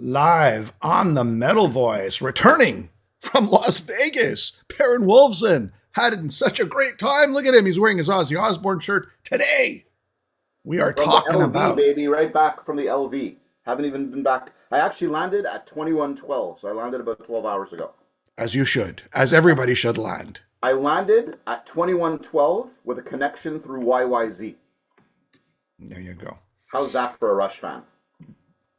Live on the Metal Voice, returning from Las Vegas, Perrin Wolfson had such a great time. Look at him. He's wearing his Ozzy Osbourne shirt today. We are From the talking LV, about, baby, right back from the LV. Haven't even been back. I actually landed at 21:12, so I landed about 12 hours ago. as you should, as everybody should land. I landed at 21:12 with a connection through YYZ. There you go. How's that for a Rush fan?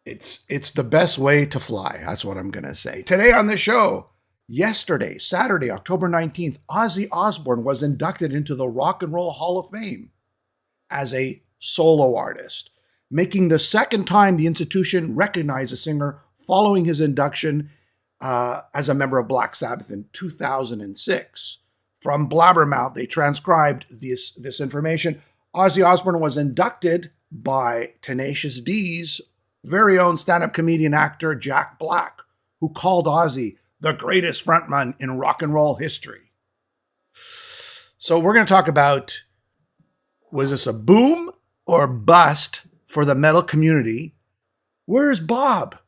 It's the best way to fly. That's what I'm going to say. Today on the show, yesterday, Saturday, October 19th, Ozzy Osbourne was inducted into the Rock and Roll Hall of Fame as a solo artist, making the second time the institution recognized a singer following his induction as a member of Black Sabbath in 2006. From Blabbermouth, they transcribed this information. Ozzy Osbourne was inducted by Tenacious D's very own stand-up comedian actor Jack Black, who called Ozzy the greatest frontman in rock and roll history. So we're going to talk about, was this a boom or bust for the metal community? Where's Bob?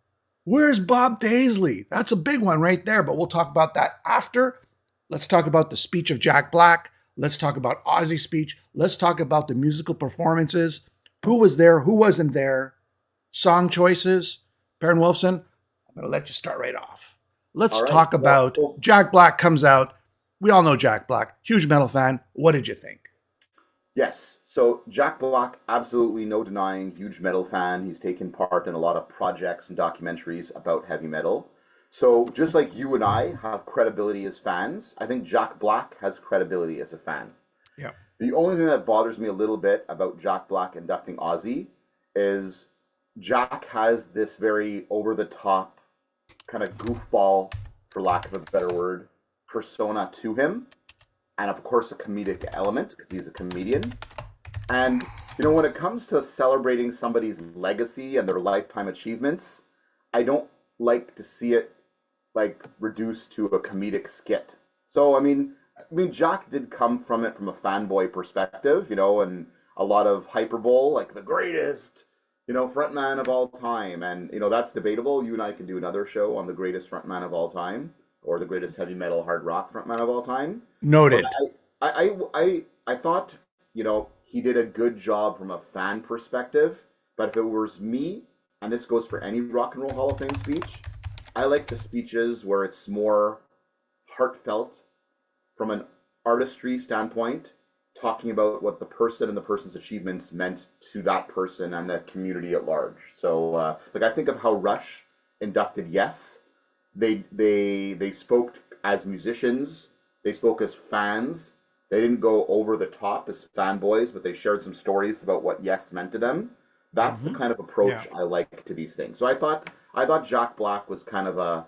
Where's Bob Daisley? That's a big one right there, but we'll talk about that after. Let's talk about the speech of Jack Black. Let's talk about Ozzy's speech. Let's talk about the musical performances. Who was there? Who wasn't there? Song choices. Perrin Wolfson, I'm going to let you start right off. Let's talk about Jack Black comes out. We all know Jack Black. Huge metal fan. What did you think? Yes. So Jack Black, absolutely no denying, huge metal fan. He's taken part in a lot of projects and documentaries about heavy metal. So just like you and I have credibility as fans, I think Jack Black has credibility as a fan. Yeah. The only thing that bothers me a little bit about Jack Black inducting Ozzy is Jack has this very over-the-top kind of goofball, for lack of a better word, persona to him. And of course, a comedic element, because he's a comedian. And, when it comes to celebrating somebody's legacy and their lifetime achievements, I don't like to see it, reduced to a comedic skit. So, I mean, Jack did come from it from a fanboy perspective, and a lot of hyperbole, like the greatest, frontman of all time. And, that's debatable. You and I can do another show on the greatest frontman of all time, or the greatest heavy metal hard rock frontman of all time. Noted. I thought, he did a good job from a fan perspective. But if it was me, and this goes for any Rock and Roll Hall of Fame speech, I like the speeches where it's more heartfelt from an artistry standpoint, talking about what the person and the person's achievements meant to that person and the community at large. So, I think of how Rush inducted Yes. They spoke as musicians. They spoke as fans. They didn't go over the top as fanboys, but they shared some stories about what Yes meant to them. That's the kind of approach I like to these things. So I thought Jack Black was kind of a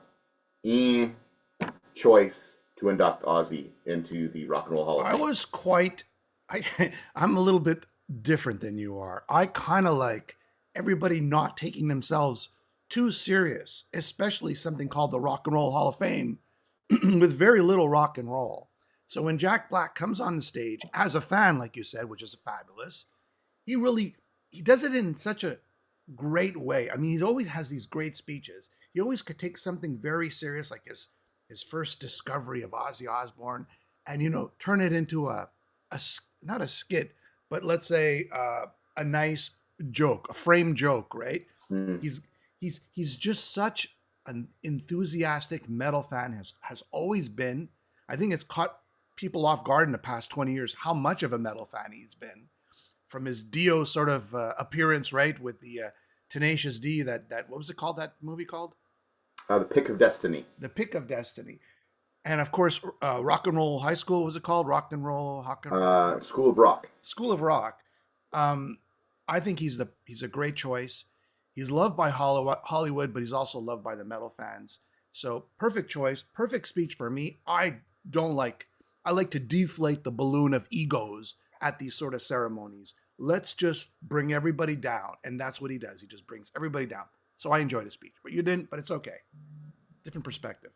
choice to induct Ozzy into the Rock and Roll Hall of Fame. I'm a little bit different than you are. I kind of like everybody not taking themselves too serious, especially something called the Rock and Roll Hall of Fame with very little rock and roll. So when Jack Black comes on the stage as a fan, like you said, which is fabulous, he does it in such a great way. I mean, he always has these great speeches. He always could take something very serious, like his first discovery of Ozzy Osbourne, and turn it into a not a skit, but let's say a nice joke, a framed joke, right? Mm. He's just such an enthusiastic metal fan, has always been. I think it's caught people off guard in the past 20 years how much of a metal fan he's been. From his Dio sort of appearance, right, with the Tenacious D, that what was it called, that movie called? The Pick of Destiny. The Pick of Destiny. And of course, Rock and Roll High School, what was it called? School of Rock. School of Rock. I think he's a great choice. He's loved by Hollywood, but he's also loved by the metal fans. So perfect choice, perfect speech for me. I like to deflate the balloon of egos at these sort of ceremonies. Let's just bring everybody down. And that's what he does. He just brings everybody down. So I enjoyed his speech, but you didn't, but it's okay. Different perspective.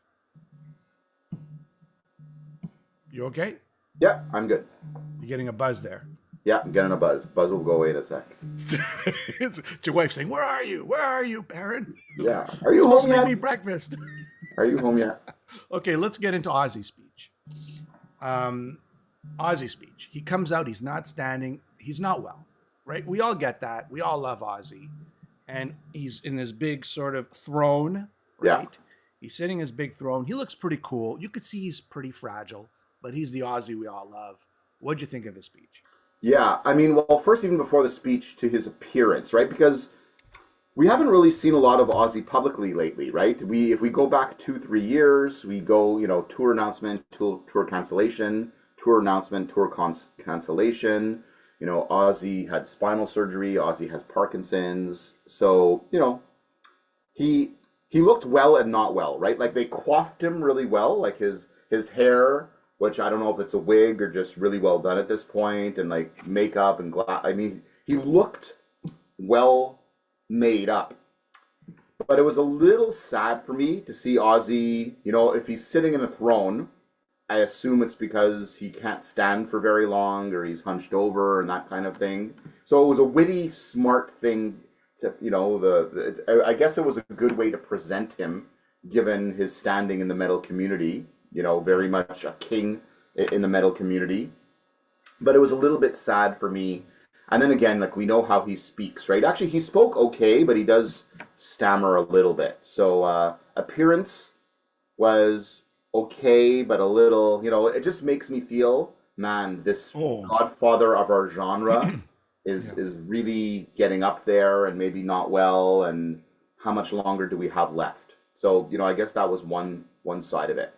You okay? Yeah, I'm good. You're getting a buzz there. Yeah, I'm getting a buzz. Buzz will go away in a sec. It's your wife saying, "Where are you? Where are you, Baron? Yeah. Are You're you supposed home to make yet? me breakfast." Are you home yet? Okay, let's get into Ozzy's speech. Um, Ozzy's speech. He comes out. He's not standing. He's not well, right? We all get that. We all love Ozzy, and he's in his big sort of throne, Yeah. right? He's sitting in his big throne. He looks pretty cool. You could see he's pretty fragile, but he's the Ozzy we all love. What'd you think of his speech? Yeah. I mean, well, first, even before the speech, to his appearance, right? Because we haven't really seen a lot of Ozzy publicly lately, right? If we go back 2-3 years, we go, tour announcement, tour cancellation, tour announcement, cancellation. Ozzy had spinal surgery. Ozzy has Parkinson's. So, he looked well and not well, right? Like they coiffed him really well, like his hair, which I don't know if it's a wig or just really well done at this point, and like makeup and glass. I mean, he looked well made up. But it was a little sad for me to see Ozzy, if he's sitting in a throne, I assume it's because he can't stand for very long or he's hunched over and that kind of thing. So it was a witty, smart thing to, I guess it was a good way to present him given his standing in the metal community, very much a king in the metal community. But it was a little bit sad for me. And then again, like we know how he speaks, right? Actually, he spoke okay, but he does stammer a little bit. So appearance was okay, but a little, it just makes me feel, man, this godfather of our genre is really getting up there and maybe not well, and how much longer do we have left? So, I guess that was one side of it.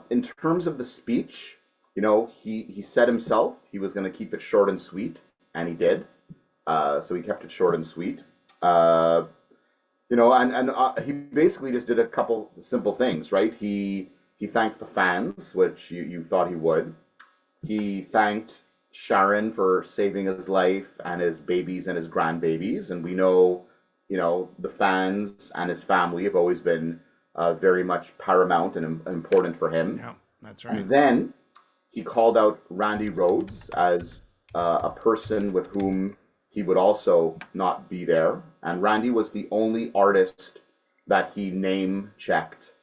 In terms of the speech, he said himself he was going to keep it short and sweet, and he did. So he kept it short and sweet. And he basically just did a couple simple things, right? He thanked the fans, which you thought he would. He thanked Sharon for saving his life and his babies and his grandbabies, and we know, the fans and his family have always been very much paramount and important for him. Yeah, that's right. And then he called out Randy Rhoads as a person with whom he would also not be there. And Randy was the only artist that he name checked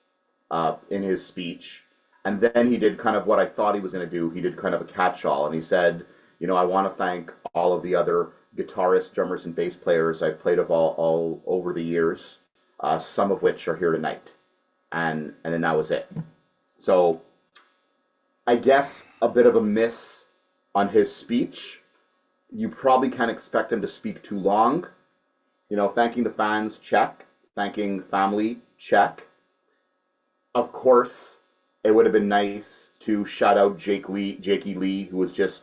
in his speech. And then he did kind of what I thought he was going to do. He did kind of a catch-all, and he said, I want to thank all of the other guitarists, drummers, and bass players I've played of all over the years, some of which are here tonight. And then that was it. So I guess a bit of a miss on his speech. You probably can't expect him to speak too long. Thanking the fans, check. Thanking family, check. Of course, it would have been nice to shout out Jakey Lee, who was just,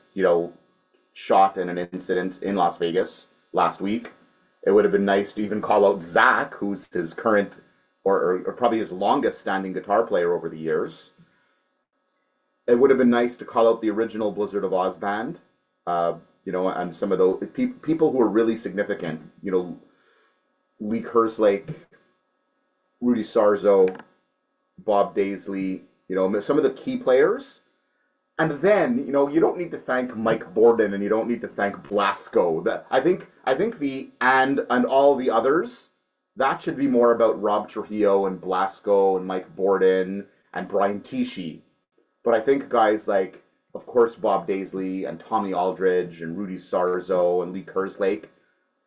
shot in an incident in Las Vegas last week. It would have been nice to even call out Zach, who's his current, or probably his longest standing guitar player over the years. It would have been nice to call out the original Blizzard of Oz band, and some of those people who are really significant, Lee Kerslake, Rudy Sarzo, Bob Daisley, some of the key players. And then, you don't need to thank Mike Borden and you don't need to thank Blasco. I think the and all the others, that should be more about Rob Trujillo and Blasco and Mike Borden and Brian Tichy. But I think guys like, of course, Bob Daisley and Tommy Aldridge and Rudy Sarzo and Lee Kerslake,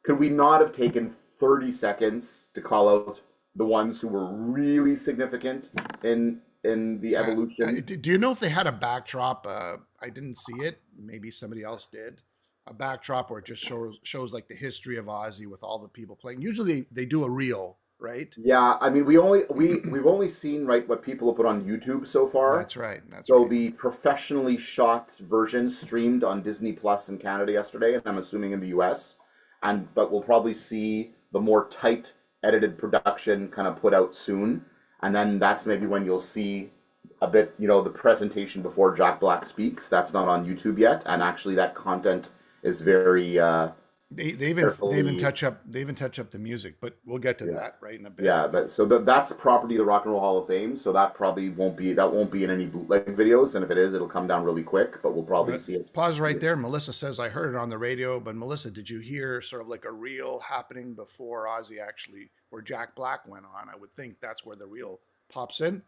could we not have taken 30 seconds to call out the ones who were really significant in the evolution? Do you know if they had a backdrop? I didn't see it. Maybe somebody else did. A backdrop where it just shows like the history of Ozzy with all the people playing. Usually they do a reel, right? Yeah, I mean we've only seen what people have put on YouTube so far. That's right. So the professionally shot version streamed on Disney Plus in Canada yesterday, and I'm assuming in the US. But we'll probably see the more tight edited production kind of put out soon. And then that's maybe when you'll see a bit, the presentation before Jack Black speaks. That's not on YouTube yet. And actually that content is very They even carefully. touch up the music, but we'll get to Yeah. that right in a bit. Yeah, but so that's property of the Rock and Roll Hall of Fame. So that probably won't be in any bootleg videos, and if it is, it'll come down really quick. But we'll probably But see it. pause right there. Melissa says, I heard it on the radio, but Melissa, did you hear sort of like a reel happening before Ozzy actually, where Jack Black went on? I would think that's where the reel pops in.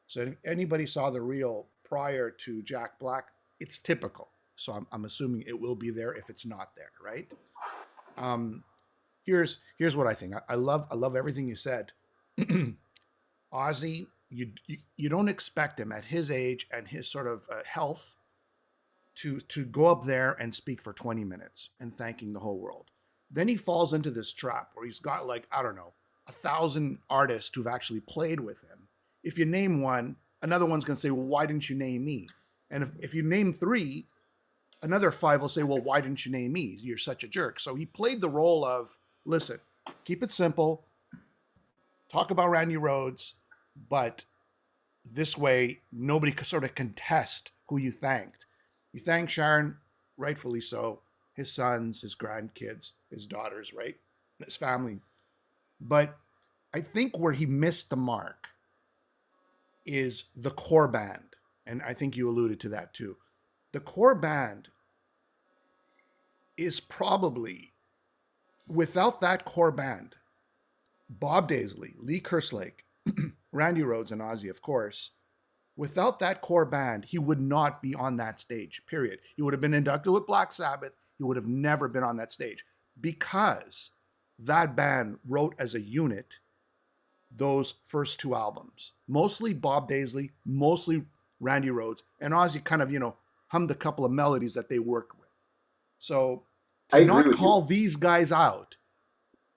So if anybody saw the reel prior to Jack Black, it's typical. So I'm assuming it will be there if it's not there, right? Um, here's what I think. I love everything you said. Ozzy, you don't expect him at his age and his sort of health to go up there and speak for 20 minutes and thanking the whole world. Then he falls into this trap where he's got like, I don't know, 1,000 artists who've actually played with him. If you name one, another one's going to say, well, why didn't you name me? And if you name three, another five will say, well, why didn't you name me? You're such a jerk. So he played the role of, listen, keep it simple, talk about Randy Rhoads, but this way nobody could sort of contest who you thanked. You thanked Sharon, rightfully so, his sons, his grandkids, his daughters, right? His family. But I think where he missed the mark is the core band. And I think you alluded to that too. The core band is probably, without that core band, Bob Daisley, Lee Kerslake, Randy Rhoads, and Ozzy, of course, without that core band, he would not be on that stage, period. He would have been inducted with Black Sabbath. He would have never been on that stage because that band wrote as a unit those first two albums. Mostly Bob Daisley, mostly Randy Rhoads, and Ozzy kind of, hummed a couple of melodies that they worked with. So I to agree not with call you. these guys out,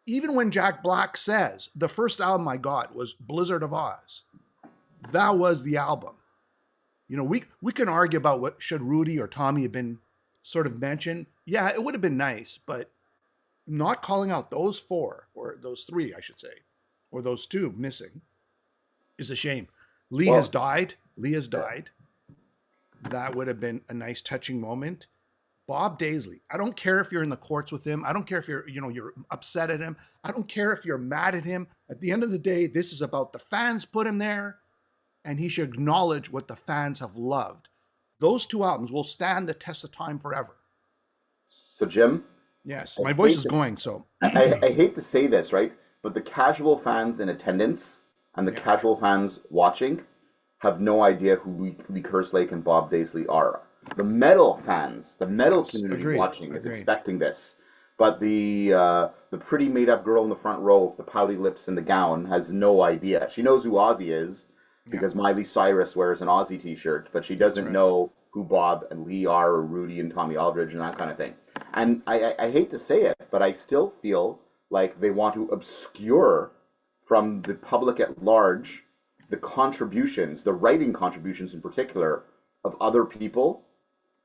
even when Jack Black says the first album I got was Blizzard of Oz, that was the album. We can argue about what should Rudy or Tommy have been sort of mentioned. Yeah, it would have been nice, but not calling out those four, or those three, I should say, or those two missing, is a shame. Lee has Well, died. Lee has yeah. died. That would have been a nice touching moment. Bob Daisley, I don't care if you're in the courts with him. I don't care if you're upset at him. I don't care if you're mad at him. At the end of the day, this is about the fans put him there, and he should acknowledge what the fans have loved. Those two albums will stand the test of time forever. So Jim, Yes, I my voice hate is to, going, so I hate to say this, right? But the casual fans in attendance and the yeah. casual fans watching have no idea who Lee Kerslake and Bob Daisley are. The metal fans, the metal Yes, community agreed. watching is Agreed. expecting this. But the pretty made up girl in the front row with the pouty lips and the gown has no idea. She knows who Ozzy is Yeah, because Miley Cyrus wears an Ozzy t-shirt, but she that's doesn't right. know who Bob and Lee are, or Rudy and Tommy Aldridge and that kind of thing. And I hate to say it, but I still feel like they want to obscure from the public at large the contributions, the writing contributions in particular, of other people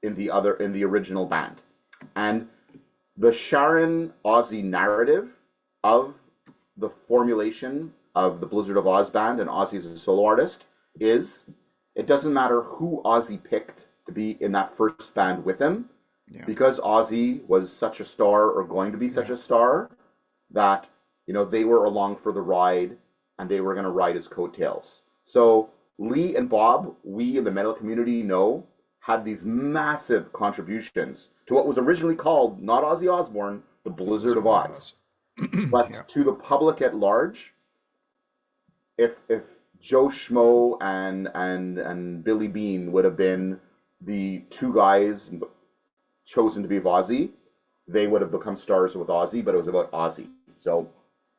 in the original band. And the Sharon Ozzy narrative of the formulation of the Blizzard of Oz band and Ozzy as a solo artist is, it doesn't matter who Ozzy picked to be in that first band with him, Yeah, because Ozzy was such a star, or going to be such yeah, a star, that they were along for the ride and they were going to ride his coattails. So Lee and Bob, we in the metal community know, had these massive contributions to what was originally called, not Ozzy Osbourne, the Blizzard of Blizzard of Oz. Oz. Yeah, But to the public at large, if Joe Schmo and Billy Bean would have been the two guys chosen to be Ozzy, they would have become stars with Ozzy, but it was about Ozzy. So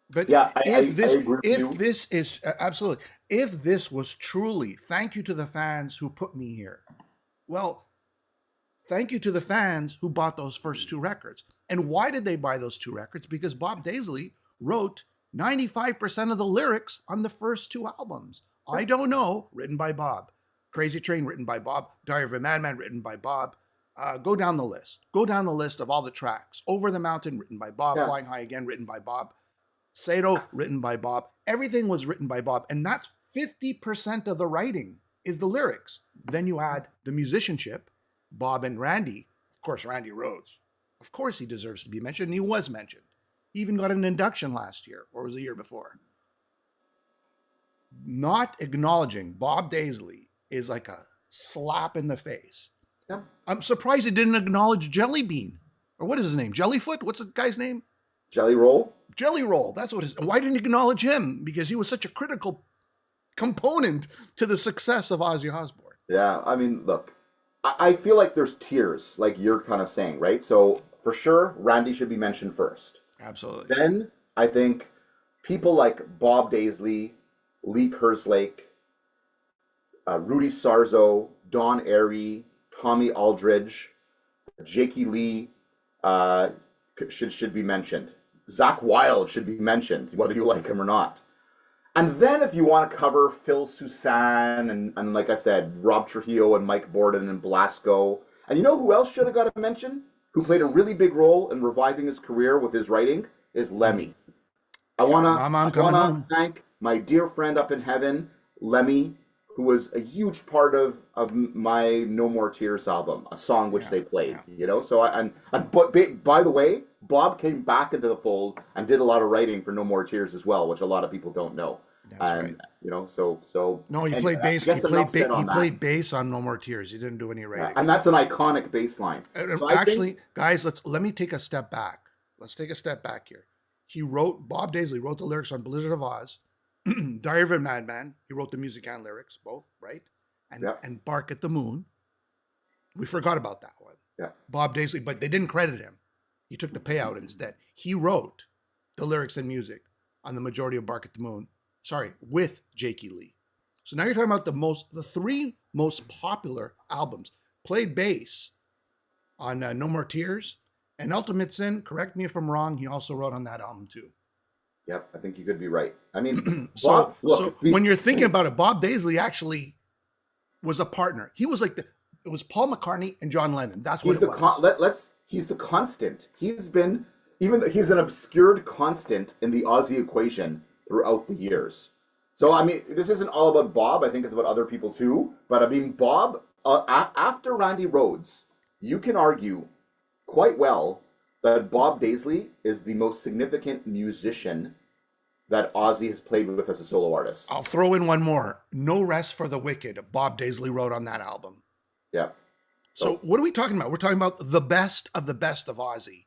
but yeah, I agree with if you. this is absolutely, if this was truly thank you to the fans who put me here, well, thank you to the fans who bought those first two records. And why did they buy those two records? Because Bob Daisley wrote 95% of the lyrics on the first two albums. I Don't Know, written by Bob. Crazy Train, written by Bob. Diary of a Madman, written by Bob. Go down the list. Go down the list of all the tracks. Over the Mountain, written by Bob. Yeah. Flying High Again, written by Bob. Sato, written by Bob. Everything was written by Bob. And that's 50% of the writing is the lyrics. Then you add the musicianship, Bob and Randy. Of course, Randy Rhoads. Of course he deserves to be mentioned, and he was mentioned. He even got an induction last year, or was it the year before. Not acknowledging Bob Daisley is like a slap in the face. Yep. I'm surprised he didn't acknowledge Jelly Bean. Or what is his name? Jellyfoot? What's the guy's name? Jelly Roll? Jelly Roll. That's what it is. Why didn't he acknowledge him? Because he was such a critical component to the success of Ozzy Osbourne. Yeah, I mean, look, I feel like there's tiers, like you're kind of saying, right? So for sure, Randy should be mentioned first. Absolutely. Then I think people like Bob Daisley, Lee Kerslake, Rudy Sarzo, Don Airy, Tommy Aldridge, Jakey Lee should be mentioned. Zach Wilde should be mentioned, whether you like him or not. And then if you want to cover Phil Susan and like I said, Rob Trujillo and Mike Borden and Blasco. And you know who else should have got a mention? Who played a really big role in reviving his career with his writing? Is Lemmy. I want to thank my dear friend up in heaven, Lemmy, who was a huge part of my No More Tears album, a song which they played, you know? So, but by the way, Bob came back into the fold and did a lot of writing for No More Tears as well, which a lot of people don't know. That's right. You know, so no, he played bass. He played bass on No More Tears. He didn't do any writing, and that's an iconic bass line. So actually, guys, let me take a step back. Let's take a step back here. Bob Daisley wrote the lyrics on Blizzard of Oz, Diary of a Madman. He wrote the music and lyrics, both, right? And Bark at the Moon. We forgot about that one. Yeah. Bob Daisley, but they didn't credit him. He took the payout instead. He wrote the lyrics and music on the majority of Bark at the Moon. Sorry, with Jakey Lee. So now you're talking about the three most popular albums. Played bass on No More Tears and Ultimate Sin. Correct me if I'm wrong. He also wrote on that album too. Yep, I think you could be right. I mean, when you're thinking about it, Bob Daisley actually was a partner. He was like it was Paul McCartney and John Lennon. That's what it was. He's the constant. He's an obscured constant in the Ozzy equation throughout the years. So, I mean, this isn't all about Bob. I think it's about other people too. But, I mean, Bob, after Randy Rhoads, you can argue quite well that Bob Daisley is the most significant musician that Ozzy has played with as a solo artist. I'll throw in one more. No Rest for the Wicked. Bob Daisley wrote on that album. Yeah. So what are we talking about? We're talking about the best of Ozzy.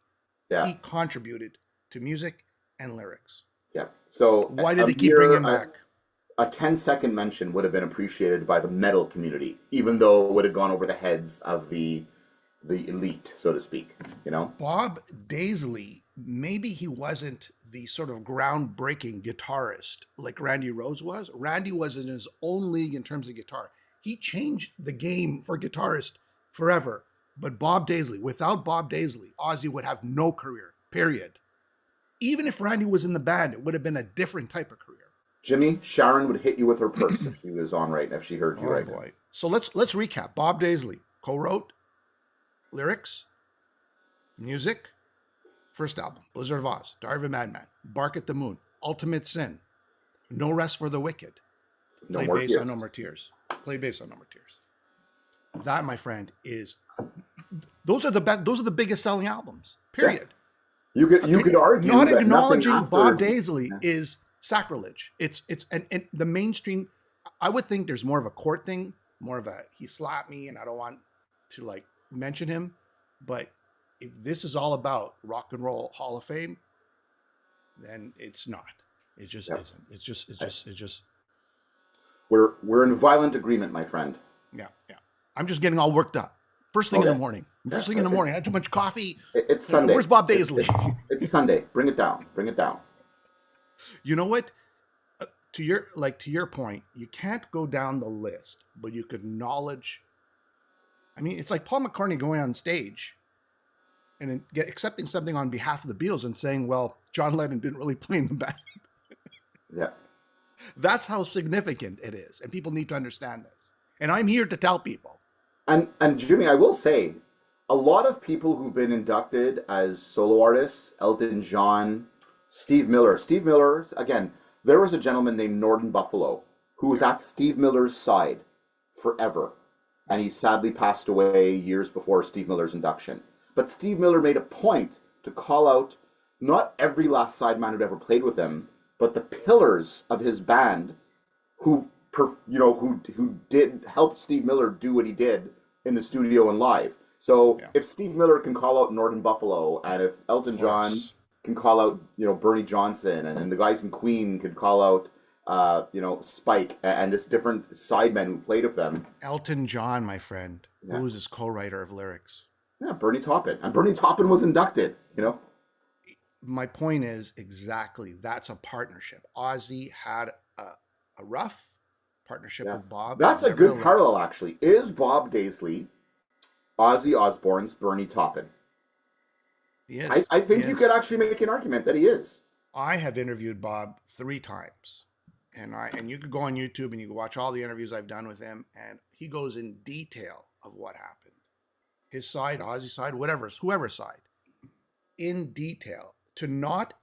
Yeah. He contributed to music and lyrics. Yeah. So why did they keep bringing him back? A 10-second mention would have been appreciated by the metal community, even though it would have gone over the heads of the elite, so to speak, you know? Bob Daisley, maybe he wasn't the sort of groundbreaking guitarist like Randy Rhoads was. Randy was in his own league in terms of guitar. He changed the game for guitarists forever. But Bob Daisley, without Bob Daisley, Ozzy would have no career, period. Even if Randy was in the band, it would have been a different type of career. Jimmy, Sharon would hit you with her purse if she was on right, if she heard you right. Oh boy. So let's recap. Bob Daisley co-wrote lyrics, music, first album, Blizzard of Oz, Diary of a Madman, Bark at the Moon, Ultimate Sin, No Rest for the Wicked, Played bass on No More Tears. Played bass on No More Tears. That, my friend, is those are the biggest selling albums. Period. Yeah. You could argue not that acknowledging Bob Daisley is sacrilege. It's and the mainstream. I would think there's more of a court thing, more of a he slapped me and I don't want to like mention him. But if this is all about Rock and Roll Hall of Fame, then it's not. It just isn't. It's just. We're in violent agreement, my friend. Yeah. I'm just getting all worked up. First thing in the morning. First thing in the morning. I had too much coffee. It's Sunday. Where's Bob Daisley? It's Sunday. Bring it down. You know what? To your point, you can't go down the list, but you could acknowledge. I mean, it's like Paul McCartney going on stage and accepting something on behalf of the Beatles and saying, "Well, John Lennon didn't really play in the band." Yeah, that's how significant it is, and people need to understand this. And I'm here to tell people. And Jimmy, I will say, a lot of people who've been inducted as solo artists, Elton John, Steve Miller. Steve Miller, again, there was a gentleman named Norton Buffalo who was at Steve Miller's side forever. And he sadly passed away years before Steve Miller's induction. But Steve Miller made a point to call out not every last sideman who'd ever played with him, but the pillars of his band who did help Steve Miller do what he did in the studio and live. So if Steve Miller can call out Northern Buffalo, and if Elton John can call out, Bernie Johnson, and the guys in Queen could call out, Spike, and just different sidemen who played with them. Elton John, my friend, who was his co-writer of lyrics. Yeah, Bernie Taupin. And Bernie Taupin was inducted, My point is exactly, that's a partnership. Ozzy had a rough partnership with Bob. That's a good parallel, actually. Is Bob Daisley Ozzy Osbourne's Bernie Taupin? He is. I think you could actually make an argument that he is. I have interviewed Bob 3 times. And you could go on YouTube and you can watch all the interviews I've done with him, and he goes in detail of what happened. His side, Ozzy's side, whoever's side, in detail. To not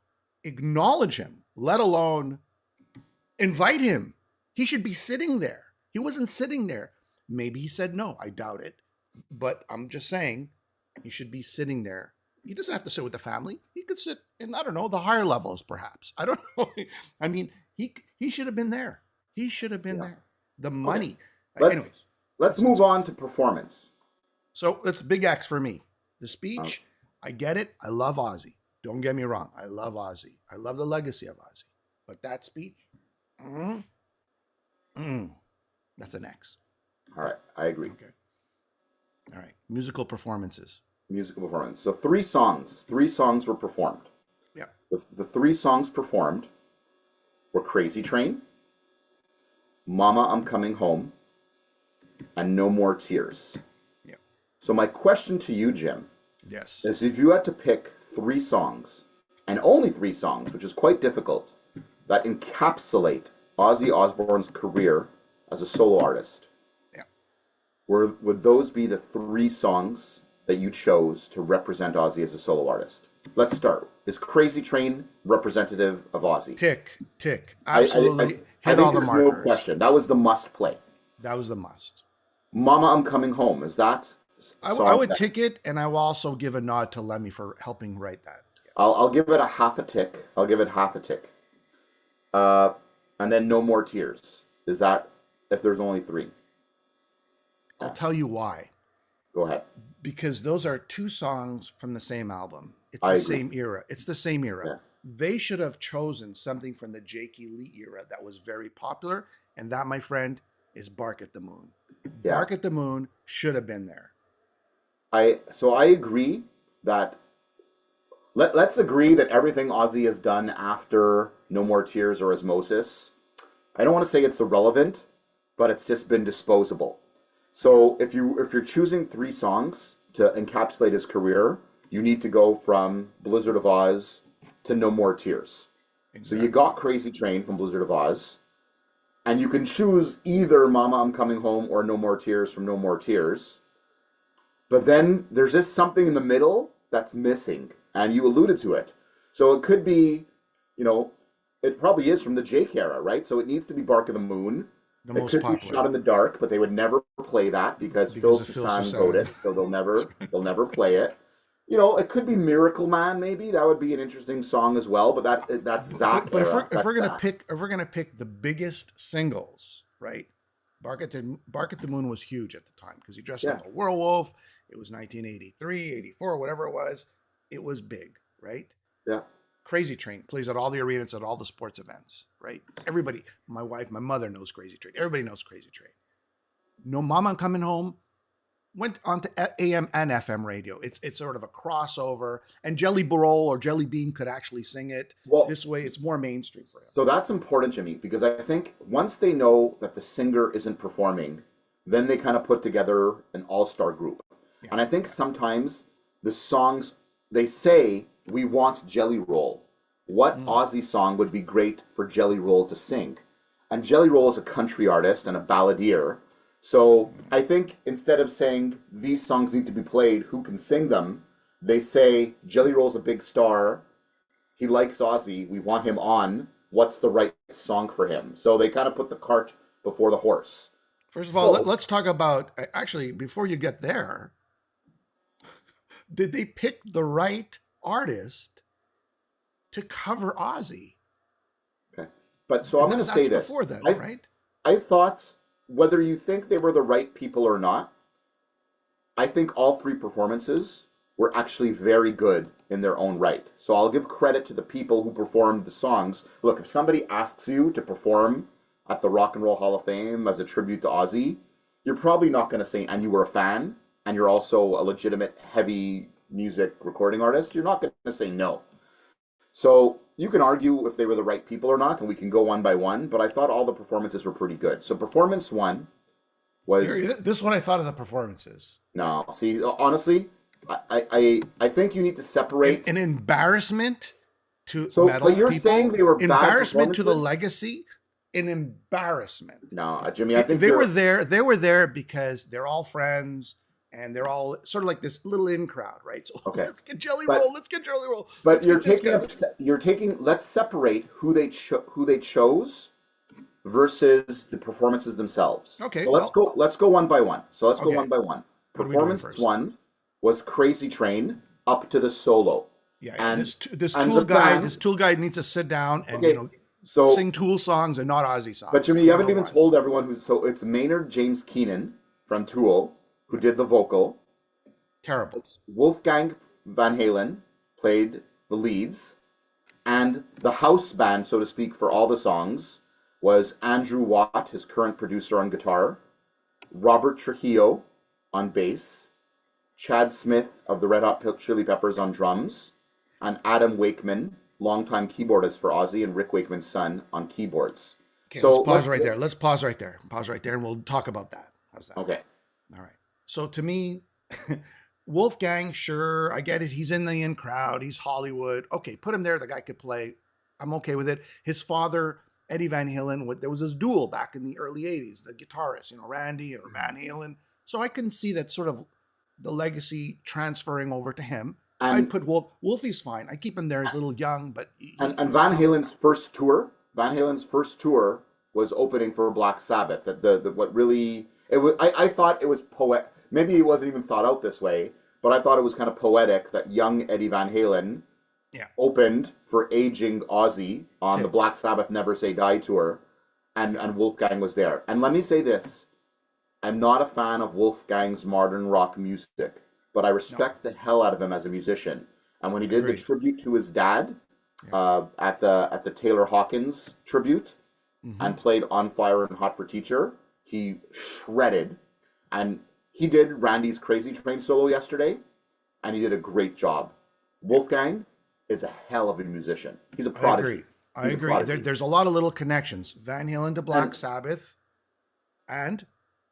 acknowledge him, let alone invite him. He should be sitting there. He wasn't sitting there. Maybe he said no. I doubt it. But I'm just saying, he should be sitting there. He doesn't have to sit with the family. He could sit in, I don't know, the higher levels, perhaps. I don't know. I mean, he should have been there. He should have been there. The money. Okay. Let's move on to performance. So it's big X for me. The speech, I get it. I love Ozzy. Don't get me wrong. I love Ozzy. I love the legacy of Ozzy. But that speech, that's an X. All right. I agree. Okay. All right. Musical performances. So 3 songs. 3 songs were performed. Yeah. The 3 songs performed were Crazy Train, Mama, I'm Coming Home, and No More Tears. Yeah. So my question to you, Jim, yes, is if you had to pick 3 songs, and only 3 songs, which is quite difficult, that encapsulate Ozzy Osbourne's career as a solo artist, would those be the 3 songs that you chose to represent Ozzy as a solo artist? Let's start. Is Crazy Train representative of Ozzy? Tick. Absolutely. I think there's no question. That was the must play. That was the must. Mama, I'm Coming Home. Is that? I would tick it, and I will also give a nod to Lemmy for helping write that. I'll give it a half a tick. And then No More Tears. Is that if there's only 3? I'll tell you why. Go ahead. Because those are 2 songs from the same album. It's the same era. Yeah. They should have chosen something from the Jakey Lee era that was very popular. And that, my friend, is Bark at the Moon. Yeah. Bark at the Moon should have been there. So I agree that let's agree that everything Ozzy has done after No More Tears or Osmosis, I don't want to say it's irrelevant, but it's just been disposable. So if you're choosing 3 songs to encapsulate his career, you need to go from Blizzard of Oz to No More Tears. Exactly. So you got Crazy Train from Blizzard of Oz, and you can choose either Mama, I'm Coming Home or No More Tears from No More Tears. But then there's just something in the middle that's missing, and you alluded to it. So it could be, it probably is from the Jake era, right? So it needs to be Bark of the Moon. It could be Shot in the Dark, but they would never play that because Phil Soussan wrote it, so they'll never play it. It could be Miracle Man, maybe that would be an interesting song as well. But that's Zach. But if we're gonna pick the biggest singles, right? Bark at the Moon was huge at the time because he dressed up a werewolf. It was 1983, 84, whatever it was. It was big, right? Yeah. Crazy Train plays at all the arenas, at all the sports events, right? Everybody, my wife, my mother knows Crazy Train. Everybody knows Crazy Train. No Mama, I'm Coming Home went on to AM and FM radio. It's sort of a crossover, and Jelly Roll or Jelly Bean could actually sing it. This way, it's more mainstream for him. So that's important, Jimmy, because I think once they know that the singer isn't performing, then they kind of put together an all-star group. Yeah, and I think sometimes the songs, they say, we want Jelly Roll. What Ozzy song would be great for Jelly Roll to sing? And Jelly Roll is a country artist and a balladeer. So I think instead of saying these songs need to be played, who can sing them, they say Jelly Roll's a big star. He likes Ozzy. We want him on. What's the right song for him? So they kind of put the cart before the horse. First of all, let's talk about, actually, before you get there, did they pick the right artist to cover Ozzy? Okay. But so I'm going to say this. Before then, right? I thought, whether you think they were the right people or not, I think all three performances were actually very good in their own right. So I'll give credit to the people who performed the songs. Look, if somebody asks you to perform at the Rock and Roll Hall of Fame as a tribute to Ozzy, you're probably not going to say, and you were a fan, and you're also a legitimate heavy music recording artist, you're not going to say no. So you can argue if they were the right people or not, and we can go one by one, but I thought all the performances were pretty good. So performance one was... This is what I thought of the performances. No, see, honestly, I think you need to separate... An embarrassment to so, metal but you're people, saying they were embarrassment to the legacy, an embarrassment. No, Jimmy, I think they were there. They were there because they're all friends and they're all sort of like this little in crowd, right? So okay. Let's get Jelly Roll. Let's get Jelly Roll. But you're taking. Let's separate who they chose versus the performances themselves. Okay. So let's go one by one. So let's go one by one. Performance one was Crazy Train up to the solo. Yeah, and this Tool guy needs to sit down and sing Tool songs and not Ozzy songs. But Jimmy, you haven't even told everyone who's... So it's Maynard James Keenan from Tool who did the vocal. Terrible. Wolfgang Van Halen played the leads. And the house band, so to speak, for all the songs was Andrew Watt, his current producer, on guitar, Robert Trujillo on bass, Chad Smith of the Red Hot Chili Peppers on drums, and Adam Wakeman, longtime keyboardist for Ozzy, and Rick Wakeman's son on keyboards. Okay, so let's pause right there. Let's pause right there. Pause right there, and we'll talk about that. How's that? Okay. All right. So to me, Wolfgang, sure, I get it. He's in the in crowd. He's Hollywood. Okay, put him there. The guy could play. I'm okay with it. His father, Eddie Van Halen, there was this duel back in the early 80s, the guitarist, Randy or Van Halen. So I can see that sort of the legacy transferring over to him. I'd put Wolfie's fine. I keep him there. He's a little young, but... And Van Halen's first tour was opening for Black Sabbath. I thought it was poetic. Maybe it wasn't even thought out this way, but I thought it was kind of poetic that young Eddie Van Halen opened for aging Ozzy on the Black Sabbath Never Say Die tour, and Wolfgang was there. And let me say this. I'm not a fan of Wolfgang's modern rock music, but I respect the hell out of him as a musician. And when he did the tribute to his dad at the Taylor Hawkins tribute and played On Fire and Hot for Teacher, he shredded. And he did Randy's Crazy Train solo yesterday, and he did a great job. Wolfgang is a hell of a musician. He's a prodigy. I agree. There's a lot of little connections. Van Halen to Black Sabbath and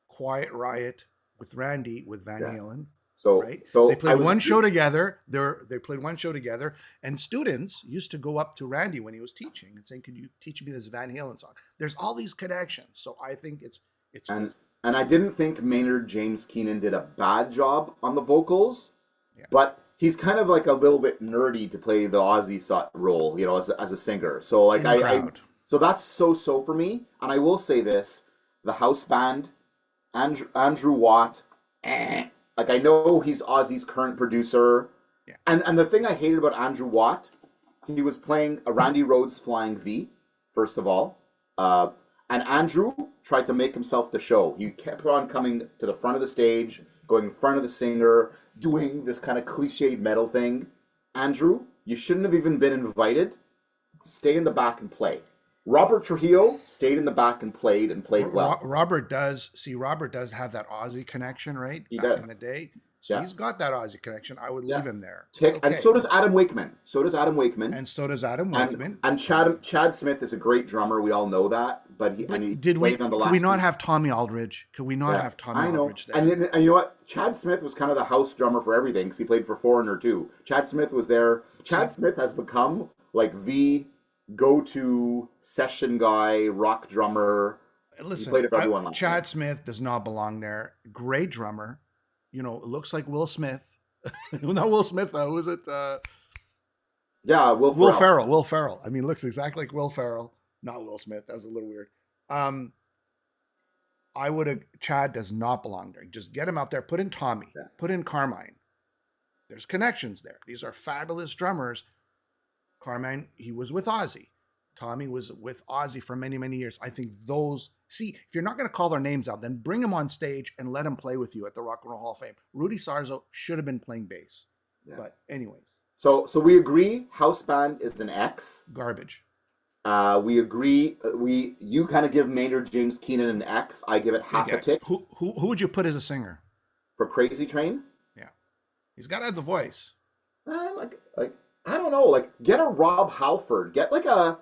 Quiet Riot with Randy with Van Halen. So they played one show together. They played one show together, and students used to go up to Randy when he was teaching and saying, "Could you teach me this Van Halen song?" There's all these connections. So I think it's and I didn't think Maynard James Keenan did a bad job on the vocals, but he's kind of like a little bit nerdy to play the Ozzy role, as a singer. So like so that's so for me. And I will say this: the house band, Andrew Watt. Like, I know he's Ozzy's current producer. Yeah. And the thing I hated about Andrew Watt, he was playing a Randy Rhoads Flying V, first of all. And Andrew tried to make himself the show. He kept on coming to the front of the stage, going in front of the singer, doing this kind of cliched metal thing. Andrew, you shouldn't have even been invited. Stay in the back and play. Robert Trujillo stayed in the back and played well. Robert does have that Ozzy connection, right? Back in the day. So he's got that Ozzy connection. I would leave him there. Okay. And so does Adam Wakeman. And Chad Smith is a great drummer. We all know that. But he played on the last. Could we not have Tommy Aldridge? Could we not have Tommy Aldridge there? And you know what? Chad Smith was kind of the house drummer for everything because he played for Foreigner too. Chad Smith was there. Chad Smith has become like the go-to session guy, rock drummer. Listen, he played it for everyone last Chad Smith does not belong there. Great drummer. It looks like Will Smith. Not Will Smith, though. Who is it? Will Ferrell. Will Ferrell. I mean, looks exactly like Will Ferrell. Not Will Smith. That was a little weird. Chad does not belong there. Just get him out there. Put in Tommy. Yeah. Put in Carmine. There's connections there. These are fabulous drummers. Carmine, he was with Ozzy. Tommy was with Ozzy for many, many years. I think those, see, if you're not going to call their names out, then bring them on stage and let them play with you at the Rock and Roll Hall of Fame. Rudy Sarzo should have been playing bass. Yeah. But anyways. So we agree house band is an X. Garbage. We agree. You kind of give Maynard James Keenan an X. I give it half a tick. Who would you put as a singer? For Crazy Train? Yeah. He's got to have the voice. Like I don't know. Like, get a Rob Halford. Get like a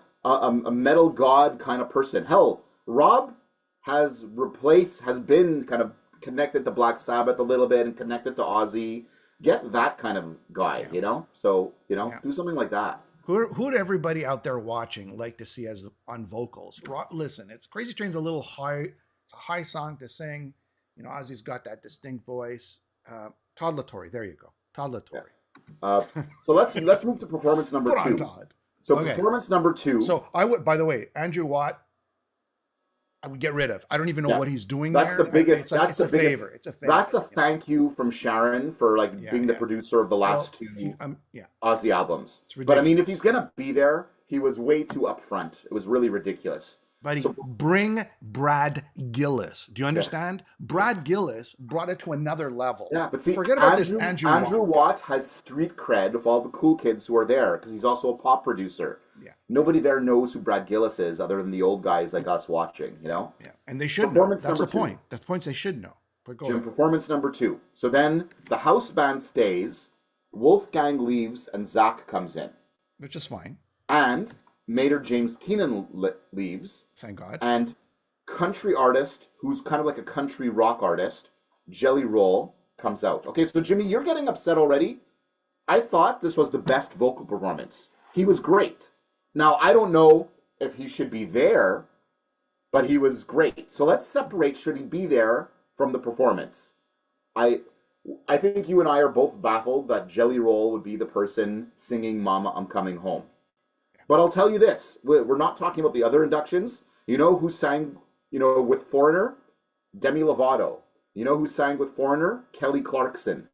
metal god kind of person. Hell, Rob has been kind of connected to Black Sabbath a little bit and connected to Ozzy. Get that kind of guy, you know? So, do something like that. Who would everybody out there watching like to see as on vocals? Listen, it's Crazy Train's a little high. It's a high song to sing. Ozzy's got that distinct voice. Todd LaTorre, there you go. Todd LaTorre. Yeah. So let's move to performance number 2. On, Todd. So performance number 2. So I would, by the way, Andrew Watt, I would get rid of. I don't even know what he's doing there. That's the biggest. It's a favor. It's a favor. That's a thank you from Sharon for being the producer of the last 2 Ozzy albums. But I mean, if he's gonna be there, he was way too upfront. It was really ridiculous. Buddy, bring Brad Gillis. Do you understand? Yeah. Brad Gillis brought it to another level. Yeah, but see, forget about this Andrew Watt has street cred with all the cool kids who are there because he's also a pop producer. Yeah. Nobody there knows who Brad Gillis is other than the old guys like us watching, Yeah, and they should know. That's the point. That's points they should know. Jim, performance number 2. So then the house band stays, Wolfgang leaves, and Zach comes in. Which is fine. And Maynard James Keenan leaves. Thank God. And country artist, who's kind of like a country rock artist, Jelly Roll, comes out. Okay, so Jimmy, you're getting upset already. I thought this was the best vocal performance. He was great. Now, I don't know if he should be there, but he was great. So let's separate should he be there from the performance. I think you and I are both baffled that Jelly Roll would be the person singing Mama, I'm Coming Home. But I'll tell you this, we're not talking about the other inductions. You know who sang, with Foreigner? Demi Lovato. You know who sang with Foreigner? Kelly Clarkson.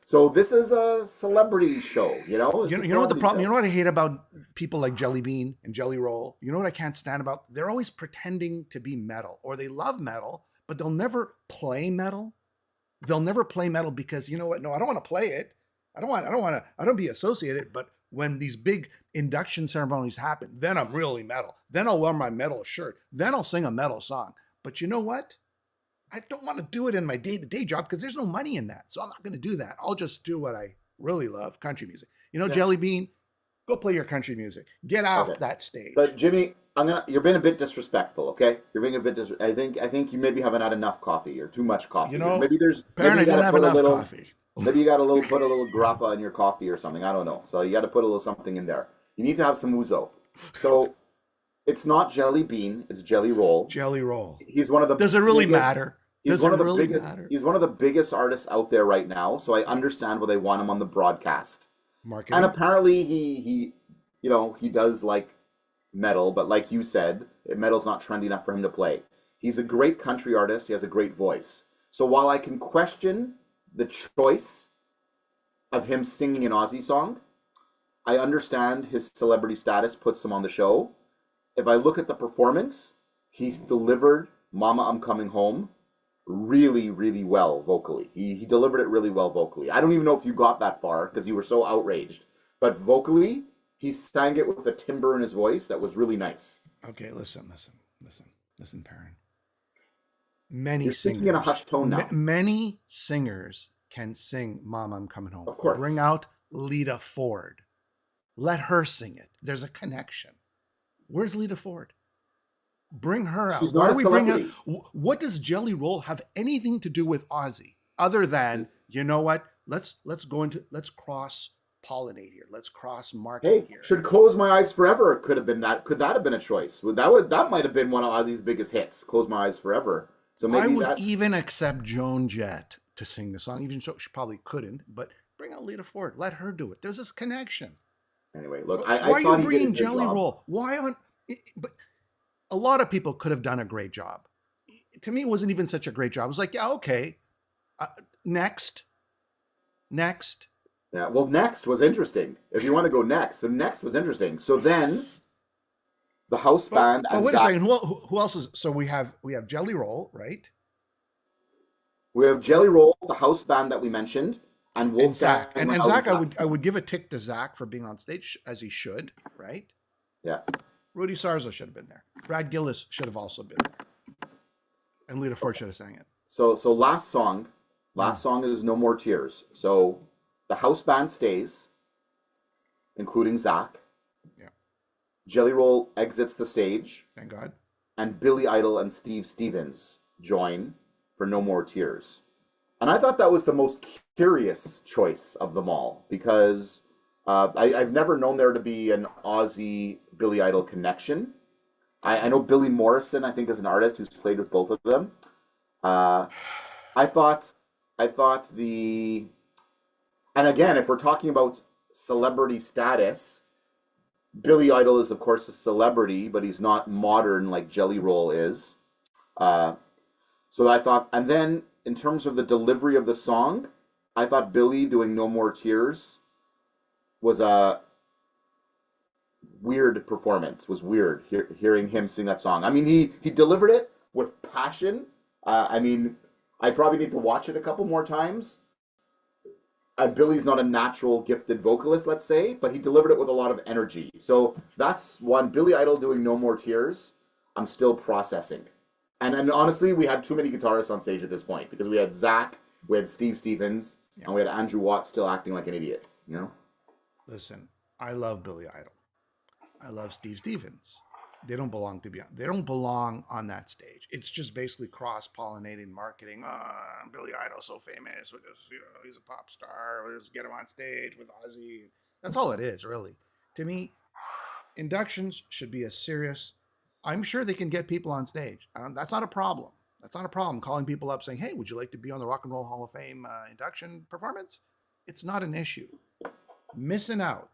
So this is a celebrity show, You know what the problem? Show. You know what I hate about people like Jelly Bean and Jelly Roll? You know what I can't stand about? They're always pretending to be metal, or they love metal, but they'll never play metal. They'll never play metal because you know what? No, I don't want to play it. I don't be associated, but when these big induction ceremonies happen, then I'm really metal. Then I'll wear my metal shirt. Then I'll sing a metal song. But you know what? I don't want to do it in my day-to-day job because there's no money in that. So I'm not going to do that. I'll just do what I really love, country music. Jelly Bean, go play your country music. Get off that stage. So Jimmy, you're being a bit disrespectful, okay? You're being a bit I think you maybe haven't had enough coffee or too much coffee. Maybe I didn't have enough coffee. Maybe you got put a little grappa in your coffee or something. I don't know. So you got to put a little something in there. You need to have some ouzo. So it's not Jelly Bean. It's Jelly Roll. Jelly Roll. He's one of the. Does it really matter? He's one of the biggest artists out there right now. So I understand why they want him on the broadcast. Marketing. And apparently he does like metal, but like you said, metal's not trendy enough for him to play. He's a great country artist. He has a great voice. So while I can question the choice of him singing an Ozzy song, I understand his celebrity status puts him on the show. If I look at the performance, he's delivered Mama, I'm Coming Home really, really well vocally. He delivered it really well vocally. I don't even know if you got that far because you were so outraged. But vocally, he sang it with a timbre in his voice that was really nice. Okay, listen, Perrin. Many You're singers. Speaking in a hushed tone now. Many singers can sing Mama, I'm Coming Home. Of course. Bring out Lita Ford. Let her sing it. There's a connection. Where's Lita Ford? Bring her out. Why are we bringing out? What does Jelly Roll have anything to do with Ozzy other than, you know what? Let's cross-pollinate here. Let's cross-market here. Should Close My Eyes Forever could that have been a choice? That might have been one of Ozzy's biggest hits, Close My Eyes Forever. So maybe I would even accept Joan Jett to sing the song, even though she probably couldn't, but bring out Lita Ford. Let her do it. There's this connection. Anyway, look, why are you bringing Jelly Roll? Why on? But a lot of people could have done a great job. To me, it wasn't even such a great job. I was like, yeah, okay. Next. Yeah. Well, next was interesting. If you want to go next, so next was interesting. So then the house band But and wait a Zach. second. Who else is? So we have Jelly Roll, right? We have Jelly Roll, the house band that we mentioned, and And Zach, Wolfgang and went out Zach, with Zach. I would give a tick to Zach for being on stage as he should, right? Yeah. Rudy Sarzo should have been there. Brad Gillis should have also been there, and Lita Ford should have sang it. So last song is No More Tears. So the house band stays, including Zach. Yeah, Jelly Roll exits the stage, thank God. and Billy Idol and Steve Stevens join for No More Tears. And I thought that was the most curious choice of them all because I've never known there to be an Ozzy Billy Idol connection. I know Billy Morrison, I think, is an artist who's played with both of them. Uh, I thought the and again, if we're talking about celebrity status, Billy Idol is of course a celebrity, but he's not modern like Jelly Roll is. Uh, so I thought, and then in terms of the delivery of the song, I thought Billy doing No More Tears was a weird performance. Was weird hearing him sing that song. I mean, he delivered it with passion. I mean, I probably need to watch it a couple more times. Billy's not a natural gifted vocalist, let's say, but he delivered it with a lot of energy. So that's one. Billy Idol doing No More Tears, I'm still processing. And honestly, we had too many guitarists on stage at this point because we had Zach, we had Steve Stevens, and we had Andrew Watt still acting like an idiot, you know? Listen, I love Billy Idol. I love Steve Stevens. They don't belong they don't belong on that stage. It's just basically cross-pollinating marketing. Billy Idol's so famous. We'll just, he's a pop star. We'll just get him on stage with Ozzy. That's all it is, really. To me, inductions should be a serious. I'm sure they can get people on stage. That's not a problem. That's not a problem. Calling people up saying, "Hey, would you like to be on the Rock and Roll Hall of Fame induction performance?" It's not an issue. Missing out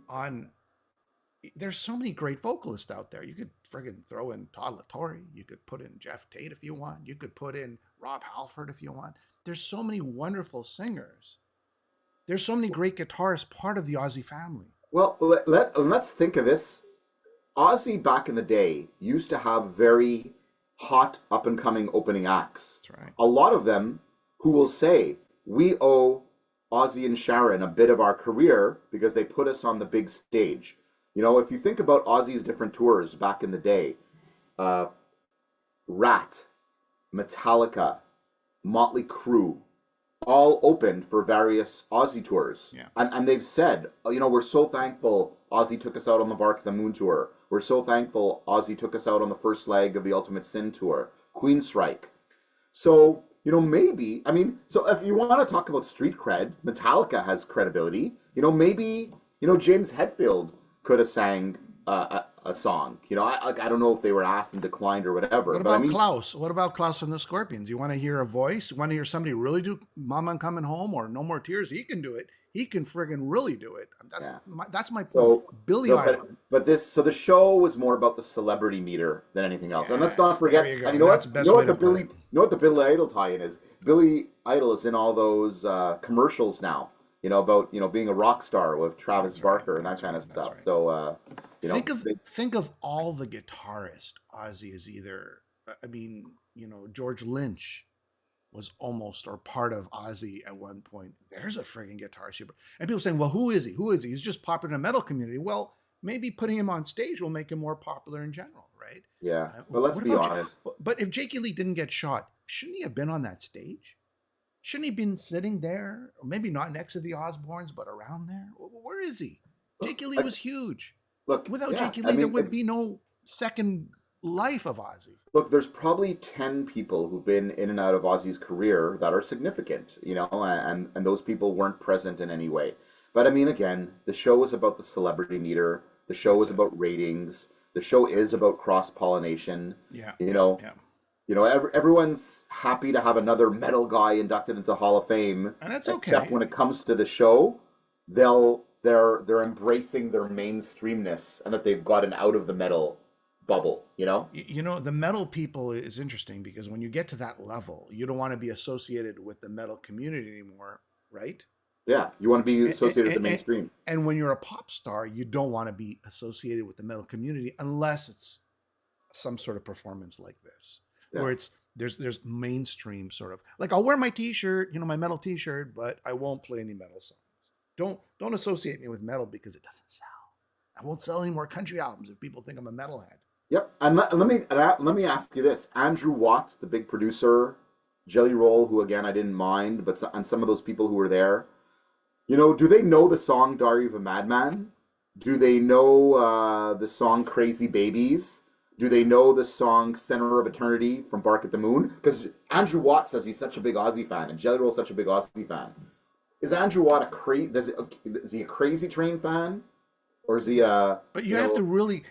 on there's so many great vocalists out there. You could friggin' throw in Todd LaTorre. You could put in Jeff Tate if you want. You could put in Rob Halford if you want. There's so many wonderful singers. There's so many great guitarists part of the Ozzy family. Well, let's think of this. Ozzy back in the day used to have very hot up and coming opening acts. That's right. A lot of them who will say, we owe Ozzy and Sharon a bit of our career because they put us on the big stage. You know, if you think about Ozzy's different tours back in the day, Rat, Metallica, Motley Crue, all opened for various Ozzy tours. Yeah. And they've said, you know, we're so thankful Ozzy took us out on the Bark of the Moon tour. We're so thankful Ozzy took us out on the first leg of the Ultimate Sin tour, Queensryche. So, you know, maybe, I mean, so if you want to talk about street cred, Metallica has credibility. You know, maybe, you know, James Hetfield could have sang a song. You know, I don't know if they were asked and declined or whatever. What but about I mean, Klaus? What about Klaus from the Scorpions? You want to hear a voice? You want to hear somebody really do Mama I'm Coming Home or No More Tears? He can do it. He can friggin' really do it. That's my point. So, Billy so, Idol. but the show was more about the celebrity meter than anything else. And let's not forget, there you go. and you know That's what? the best You know way what the to put Billy, it. you know what the Billy Idol tie-in is? Billy Idol is in all those commercials now. You know about being a rock star with Travis That's Barker right. and that That's kind right. of That's stuff. right. So you know, Think of all the guitarists. Ozzy is either. I mean, you know, George Lynch was almost or part of Ozzy at one point. There's a friggin' guitar super. And people saying, well, who is he? Who is he? He's just popular in the metal community. Well, maybe putting him on stage will make him more popular in general, right? yeah. But let's be honest. But if Jakey Lee didn't get shot, shouldn't he have been on that stage? Shouldn't he have been sitting there? Or maybe not next to the Osbournes, but around there? Where is he? Jakey Lee was huge. Look, Without yeah, Jakey Lee, there would be no second life of Ozzy. Look, there's probably 10 people who've been in and out of Ozzy's career that are significant, you know, and those people weren't present in any way. But I mean, again, the show is about the celebrity meter. The show is about ratings. The show is about cross-pollination. Yeah. You know, Yeah. you know, everyone's happy to have another metal guy inducted into Hall of Fame. And that's okay. Except when it comes to the show, they're embracing their mainstreamness and that they've gotten out of the metal bubble, you know? You know, the metal people is interesting because when you get to that level, you don't want to be associated with the metal community anymore, right? Yeah, you want to be associated with the mainstream. And when you're a pop star, you don't want to be associated with the metal community unless it's some sort of performance like this, where it's there's mainstream sort of like I'll wear my T-shirt, you know, my metal T-shirt, but I won't play any metal songs. Don't associate me with metal because it doesn't sell. I won't sell any more country albums if people think I'm a metalhead. Yep, and let me ask you this: Andrew Watts, the big producer, Jelly Roll, who again I didn't mind, but and some of those people who were there, you know, do they know the song "Diary of a Madman"? Do they know the song "Crazy Babies"? Do they know the song "Center of Eternity" from Bark at the Moon? Because Andrew Watt says he's such a big Ozzy fan, and Jelly Roll's such a big Ozzy fan. Is Andrew Watt is he a Crazy Train fan, or is he a? But you have to really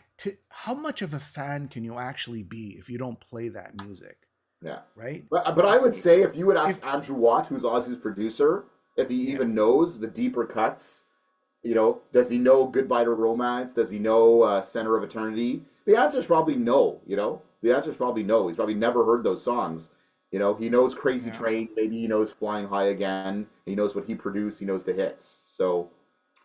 how much of a fan can you actually be if you don't play that music? Yeah, right. But I would say if you would ask Andrew Watt, who's Ozzy's producer, if he even knows the deeper cuts, you know, does he know "Goodbye to Romance"? Does he know "Center of Eternity"? The answer is probably no. You know, the answer is probably no. He's probably never heard those songs. You know, he knows "Crazy Train." Maybe he knows "Flying High Again." He knows what he produced. He knows the hits. So,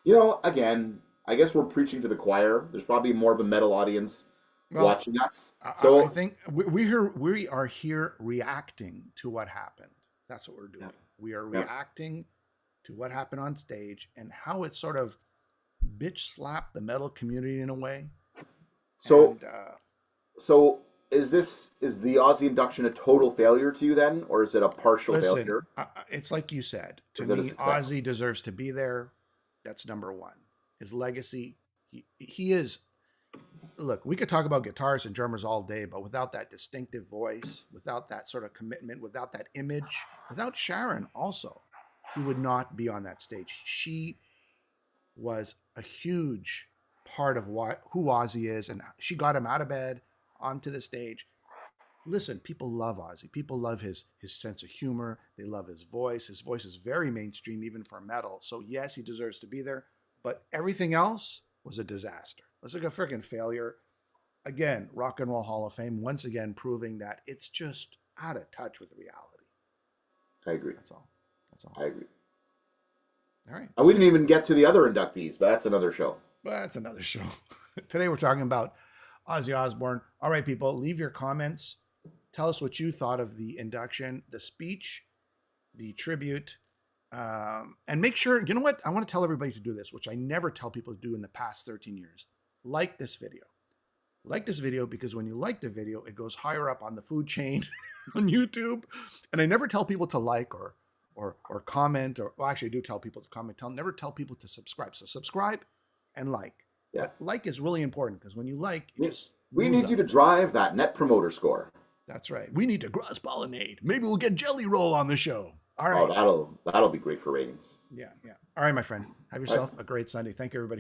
you know, again, I guess we're preaching to the choir. There's probably more of a metal audience watching us. So I think we are here reacting to what happened. That's what we're doing. Yeah. We are reacting to what happened on stage and how it sort of bitch slapped the metal community in a way. So, is the Ozzy induction a total failure to you then, or is it a partial failure? It's like you said. To me, Ozzy deserves to be there. That's number one. His legacy, he is. Look, we could talk about guitars and drummers all day, but without that distinctive voice, without that sort of commitment, without that image, without Sharon also, he would not be on that stage. She was a huge part of who Ozzy is, and she got him out of bed onto the stage. Listen, people love Ozzy. People love his sense of humor. They love his voice. His voice is very mainstream, even for metal. So yes, he deserves to be there, but everything else was a disaster. It was like a freaking failure. Again, Rock and Roll Hall of Fame, once again proving that it's just out of touch with reality. I agree. That's all. I agree. All right. We didn't even get to the other inductees, but that's another show. Today we're talking about Ozzy Osbourne. All right, people, leave your comments. Tell us what you thought of the induction, the speech, the tribute. And make sure, you know what? I want to tell everybody to do this, which I never tell people to do in the past 13 years. Like this video. Like this video because when you like the video, it goes higher up on the food chain on YouTube. And I never tell people to like or comment, or well, actually I do tell people to comment. Never tell people to subscribe. So subscribe and like. Yeah. But like is really important because when you like, we need you to drive that net promoter score. That's right. We need to cross-pollinate. Maybe we'll get Jelly Roll on the show. All right. Oh, that'll be great for ratings. Yeah. All right, my friend. Have yourself a great Sunday. Thank you, everybody.